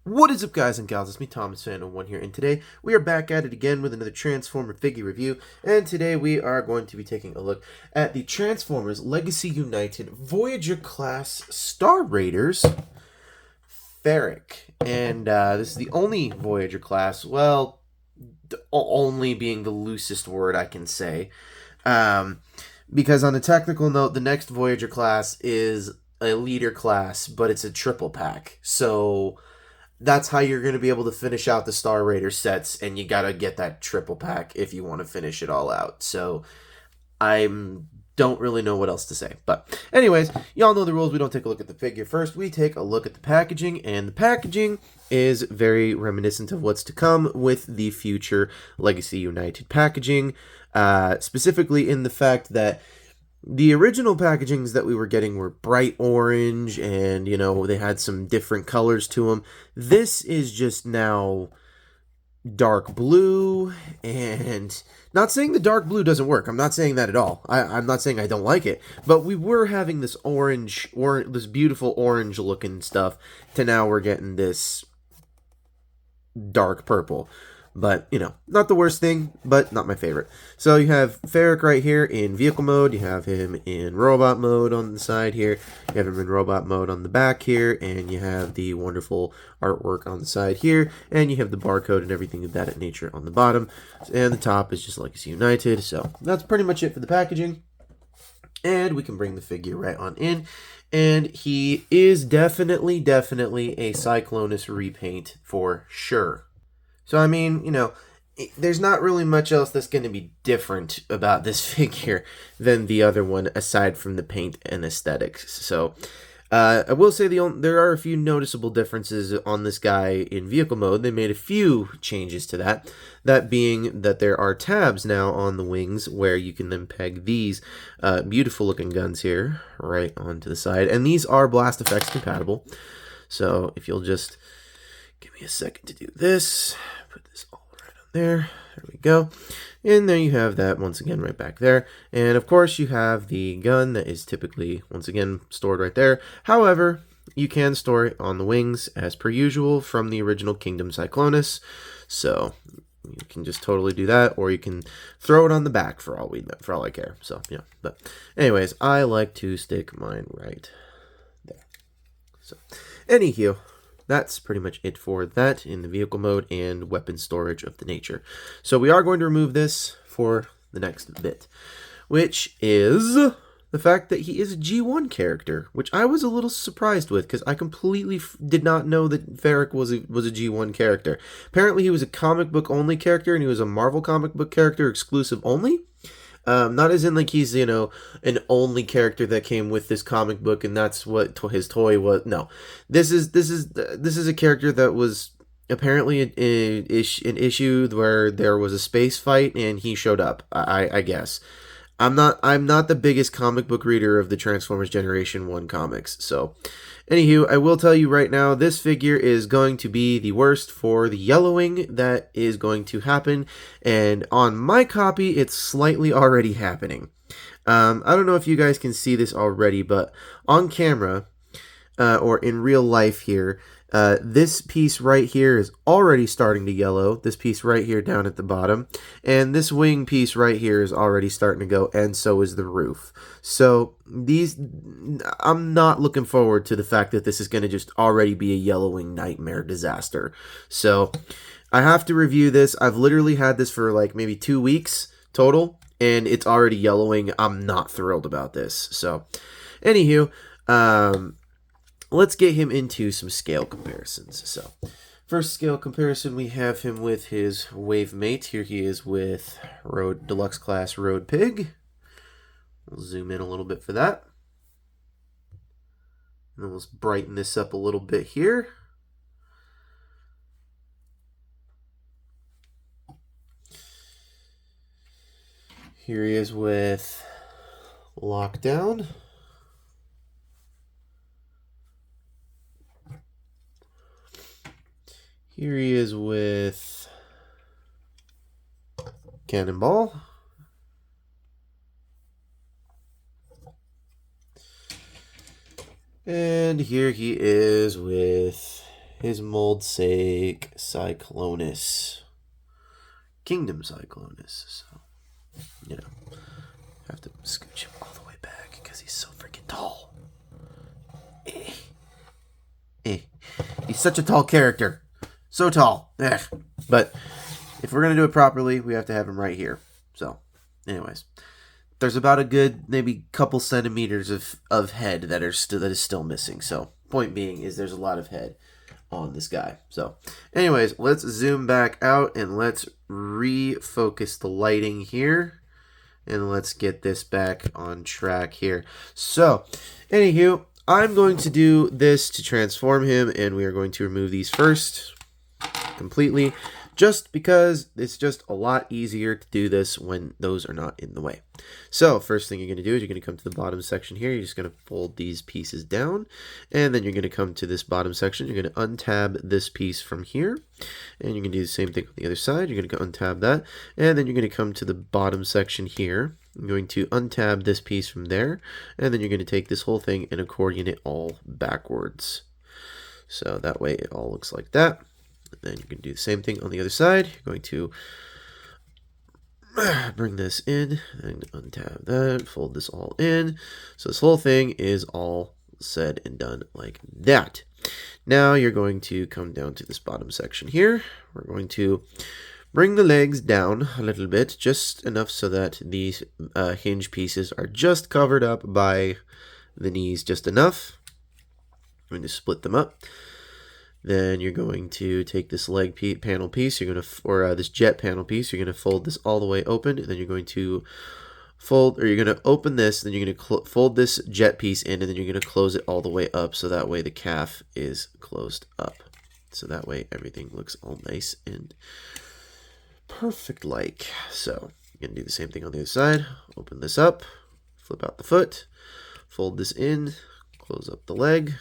What is up, guys and gals? It's me, Thomas Fan01 here, and today we are back at it again with another Transformer figure review. And today we are going to be taking a look at the Transformers Legacy United Voyager class Star Raiders Ferak. And this is the only Voyager class, well, only being the loosest word I can say. Um, because on a technical note, the next Voyager class is a leader class, but it's a triple pack. So that's how you're going to be able to finish out the Star Raider sets, and you got to get that triple pack if you want to finish it all out. So I don't really know what else to say. But anyways, y'all know the rules. We don't take a look at the figure first. We take a look at the packaging, and the packaging is very reminiscent of what's to come with the future Legacy United packaging, specifically in the fact that the original packagings that we were getting were bright orange and, they had some different colors to them. This is just now dark blue, and not saying the dark blue doesn't work. I'm not saying that at all. I'm not saying I don't like it, but we were having this orange, or this beautiful orange looking stuff, to now we're getting this dark purple. But, not the worst thing, but not my favorite. So you have Ferak right here in vehicle mode. You have him in robot mode on the side here. You have him in robot mode on the back here. And you have the wonderful artwork on the side here. And you have the barcode and everything of that nature on the bottom. And the top is just Legacy United. So that's pretty much it for the packaging. And we can bring the figure right on in. And he is definitely a Cyclonus repaint for sure. So, I mean, there's not really much else that's going to be different about this figure than the other one, aside from the paint and aesthetics. So, I will say there are a few noticeable differences on this guy in vehicle mode. They made a few changes to that. That being that there are tabs now on the wings where you can then peg these beautiful looking guns here right onto the side. And these are Blast Effects compatible. So, if you'll just give me a second to do this. Put this all right on there. There we go. And there you have that once again right back there. And of course you have the gun that is typically once again stored right there. However, you can store it on the wings as per usual from the original Kingdom Cyclonus. So you can just totally do that, or you can throw it on the back for all I care. So yeah. But anyways, I like to stick mine right there. So anywho, that's pretty much it for that in the vehicle mode and weapon storage of the nature. So we are going to remove this for the next bit, which is the fact that he is a G1 character, which I was a little surprised with because I completely did not know that Ferak was a G1 character. Apparently he was a comic book only character, and he was a Marvel comic book character exclusive only. Not as in like he's, an only character that came with this comic book and that's what his toy was. No, this is a character that was apparently an issue where there was a space fight and he showed up. I guess. I'm not the biggest comic book reader of the Transformers Generation 1 comics, so anywho, I will tell you right now, this figure is going to be the worst for the yellowing that is going to happen, and on my copy, it's slightly already happening. I don't know if you guys can see this already, but on camera, or in real life here, this piece right here is already starting to yellow. This piece right here down at the bottom. And this wing piece right here is already starting to go, and so is the roof. So I'm not looking forward to the fact that this is going to just already be a yellowing nightmare disaster. So I have to review this. I've literally had this for like maybe 2 weeks total, and it's already yellowing. I'm not thrilled about this. So anywho, let's get him into some scale comparisons. So, first scale comparison, we have him with his wave mate. Here he is with Deluxe Class Road Pig. We'll zoom in a little bit for that. And then let's brighten this up a little bit here. Here he is with Lockdown. Here he is with Cannonball. And here he is with his mold's sake, Cyclonus. Kingdom Cyclonus. So, you know, have to scooch him all the way back because he's so freaking tall. He's such a tall character. So tall. But if we're going to do it properly, we have to have him right here. So, anyways. There's about a good maybe couple centimeters of head that is still missing. So, point being is there's a lot of head on this guy. So, anyways, let's zoom back out and let's refocus the lighting here. And let's get this back on track here. So, anywho, I'm going to do this to transform him, and we are going to remove these first completely, just because it's just a lot easier to do this when those are not in the way. So first thing you're going to do is you're going to come to the bottom section here. You're just going to fold these pieces down, and then you're going to come to this bottom section. You're going to untab this piece from here, and you're going to do the same thing on the other side. You're going to go untab that, and then you're going to come to the bottom section here. I'm going to untab this piece from there, and then you're going to take this whole thing and accordion it all backwards. So that way it all looks like that. And then you can do the same thing on the other side. You're going to bring this in and untab that, fold this all in. So this whole thing is all said and done like that. Now you're going to come down to this bottom section here. We're going to bring the legs down a little bit, just enough so that these hinge pieces are just covered up by the knees just enough. I'm going to split them up. Then you're going to take this leg panel piece, this jet panel piece, you're going to fold this all the way open, and then you're going to you're going to open this, then you're going to fold this jet piece in, and then you're going to close it all the way up, so that way the calf is closed up. So that way everything looks all nice and perfect like. So you're going to do the same thing on the other side. Open this up, flip out the foot, fold this in, close up the leg.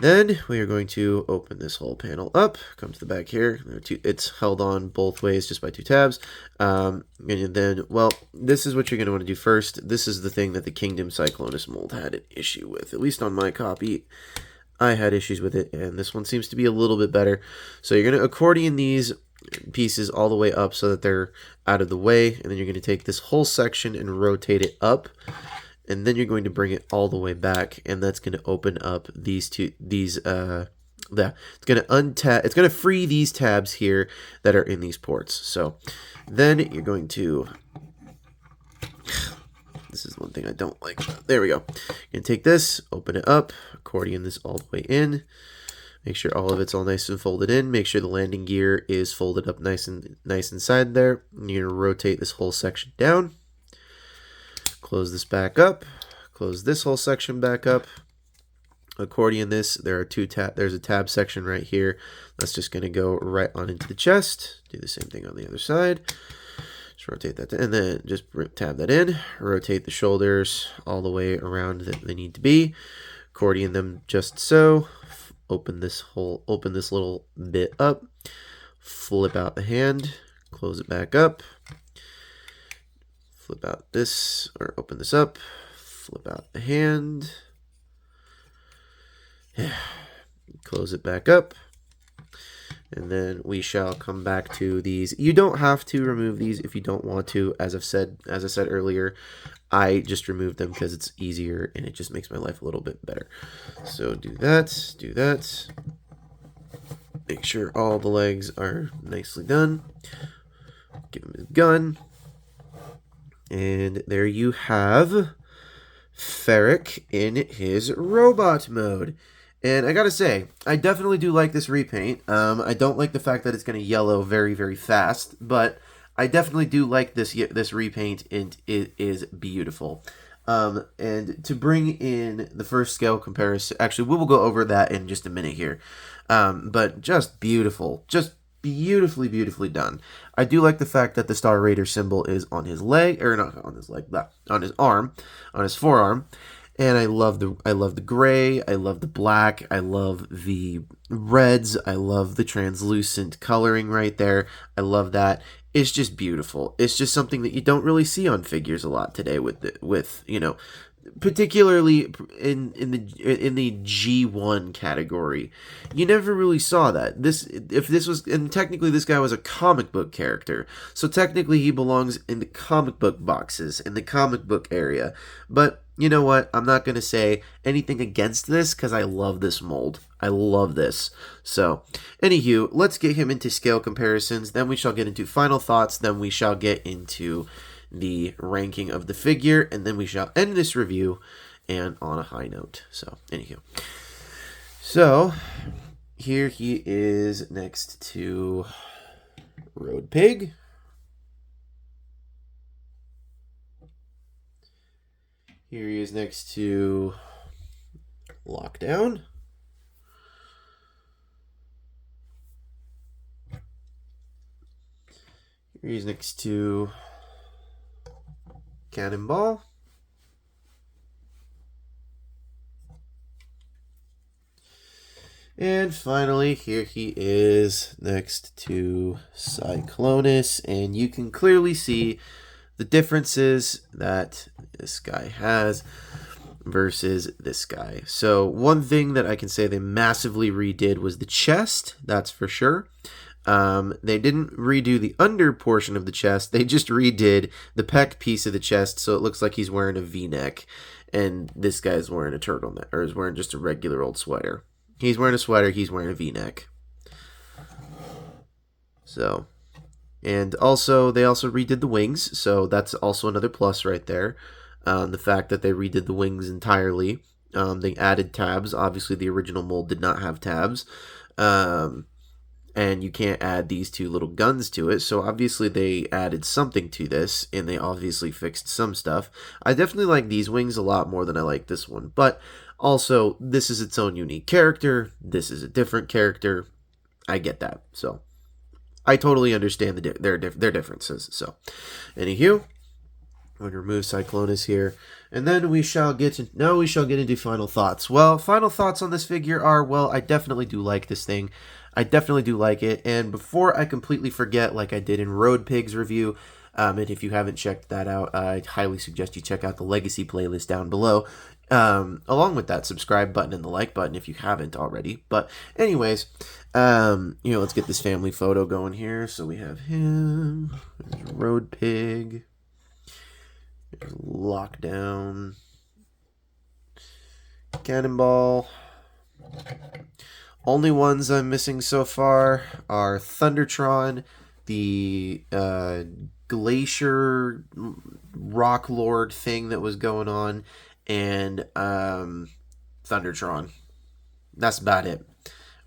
Then we are going to open this whole panel up, come to the back here. It's held on both ways just by 2 tabs. And then, well, this is what you're going to want to do first. This is the thing that the Kingdom Cyclonus mold had an issue with. At least on my copy, I had issues with it, and this one seems to be a little bit better. So you're going to accordion these pieces all the way up so that they're out of the way, and then you're going to take this whole section and rotate it up. And then you're going to bring it all the way back, and that's going to open up it's going to free these tabs here that are in these ports. So then you're going to, this is one thing I don't like. There we go. You're going to take this, open it up, accordion this all the way in. Make sure all of it's all nice and folded in. Make sure the landing gear is folded up nice inside there. And you're going to rotate this whole section down. Close this back up, close this whole section back up, accordion this. There's a tab section right here. That's just going to go right on into the chest. Do the same thing on the other side. Just rotate that, and then just tab that in. Rotate the shoulders all the way around that they need to be. Accordion them just so. Open this little bit up. Flip out the hand. Close it back up. Flip out this, or open this up, flip out the hand, close it back up, and then we shall come back to these. You don't have to remove these if you don't want to. As I said earlier, I just removed them because it's easier and it just makes my life a little bit better. So do that. Make sure all the legs are nicely done. Give him his gun. And there you have Ferak in his robot mode. And I gotta say, I definitely do like this repaint. I don't like the fact that it's going to yellow very, very fast, but I definitely do like this repaint, and it is beautiful. And to bring in the first scale comparison, actually, we will go over that in just a minute here. But just beautiful, just beautifully done. I do like the fact that the Star Raider symbol is on his leg, or not on his leg, but on his arm, on his forearm. And I love the gray, I love the black, I love the reds, I love the translucent coloring right there. I love that. It's just beautiful. It's just something that you don't really see on figures a lot today with particularly in the G1 category. You never really saw that. If this was, and technically this guy was a comic book character, so technically he belongs in the comic book boxes, in the comic book area. But you know what? I'm not going to say anything against this because I love this mold. I love this. So, anywho, let's get him into scale comparisons. Then we shall get into final thoughts. Then we shall get into the ranking of the figure, and then we shall end this review and on a high note. So, anywho. So, here he is next to Road Pig. Here he is next to Lockdown. Here he's next to Cannonball. And finally, here he is next to Cyclonus, and you can clearly see the differences that this guy has versus this guy. So one thing that I can say they massively redid was the chest, that's for sure. They didn't redo the under portion of the chest, they just redid the pec piece of the chest, so it looks like he's wearing a v-neck, and this guy's wearing a turtleneck, or is wearing just a regular old sweater. He's wearing a sweater, he's wearing a v-neck. So, and also, they also redid the wings, so that's also another plus right there. The fact that they redid the wings entirely. They added tabs. Obviously, the original mold did not have tabs. And you can't add these two little guns to it, so obviously they added something to this, and they obviously fixed some stuff. I definitely like these wings a lot more than I like this one, but also, this is its own unique character. This is a different character. I get that, so I totally understand their differences. So, anywho, I'm going to remove Cyclonus here, and then we shall get into final thoughts. Well, final thoughts on this figure are, well, I definitely do like this thing. I definitely do like it, and before I completely forget, like I did in Road Pig's review, and if you haven't checked that out, I highly suggest you check out the Legacy playlist down below. Along with that subscribe button and the like button if you haven't already. But anyways, let's get this family photo going here. So we have him, there's Road Pig, there's Lockdown, Cannonball. Only ones I'm missing so far are Thundertron, the Glacier Rock Lord thing that was going on, and Thundertron. That's about it.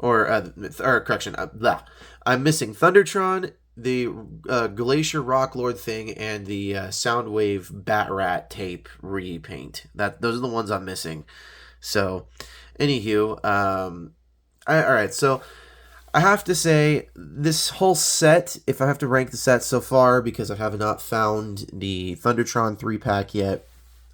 Correction, I'm missing Thundertron, the Glacier Rock Lord thing, and the Soundwave Bat Rat tape repaint. Those are the ones I'm missing. So, anywho, alright, so I have to say, this whole set, if I have to rank the set so far, because I have not found the Thundertron 3-pack yet,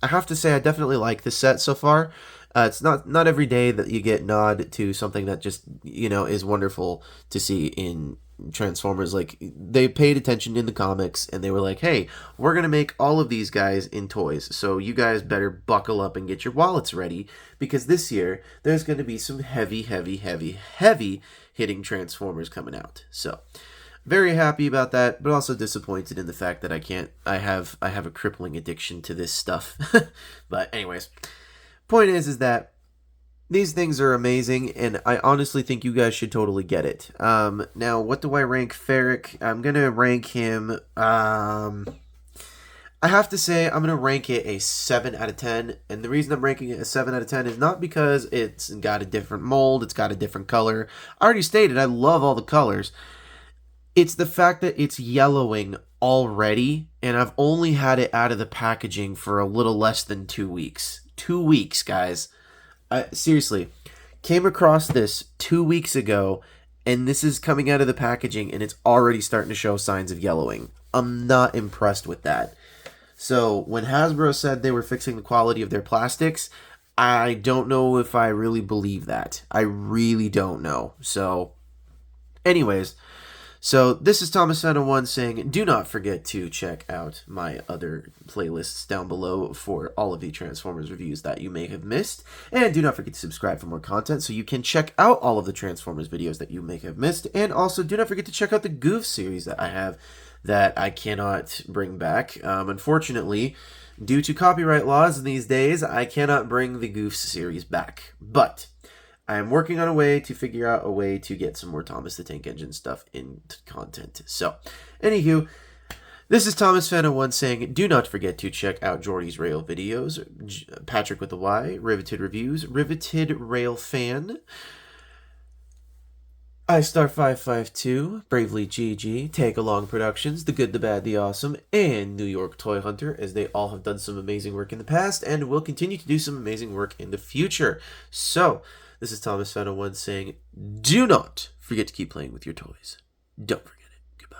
I have to say I definitely like this set so far. It's not every day that you get nod to something that just, is wonderful to see in Transformers. Like, they paid attention in the comics, and they were like, hey, we're going to make all of these guys in toys, so you guys better buckle up and get your wallets ready, because this year, there's going to be some heavy hitting Transformers coming out. So, very happy about that, but also disappointed in the fact that I have a crippling addiction to this stuff. But anyways, point is that these things are amazing, and I honestly think you guys should totally get it. Now, what do I rank Ferak? I'm going to rank him, I have to say I'm going to rank it a 7 out of 10, and the reason I'm ranking it a 7 out of 10 is not because it's got a different mold, it's got a different color. I already stated I love all the colors. It's the fact that it's yellowing already, and I've only had it out of the packaging for a little less than 2 weeks. 2 weeks, guys. I seriously came across this 2 weeks ago, and this is coming out of the packaging, and it's already starting to show signs of yellowing. I'm not impressed with that. So when Hasbro said they were fixing the quality of their plastics, I don't know if I really believe that. I really don't know. So, anyways, So this is Thomas Fan 1 saying, do not forget to check out my other playlists down below for all of the Transformers reviews that you may have missed. And do not forget to subscribe for more content so you can check out all of the Transformers videos that you may have missed. And also do not forget to check out the Goof series that I have that I cannot bring back. Unfortunately, due to copyright laws these days, I cannot bring the Goofs series back. But I am working on a way to figure out a way to get some more Thomas the Tank Engine stuff into content. So, anywho, this is Thomas Fan 1 saying, do not forget to check out Jordy's Rail videos, Patrick with a Y, Riveted Reviews, Riveted Rail Fan, iStar552, Bravely GG, Take Along Productions, The Good, the Bad, the Awesome, and New York Toy Hunter, as they all have done some amazing work in the past and will continue to do some amazing work in the future. So, this is Thomas Fan 1 saying, do not forget to keep playing with your toys. Don't forget it. Goodbye.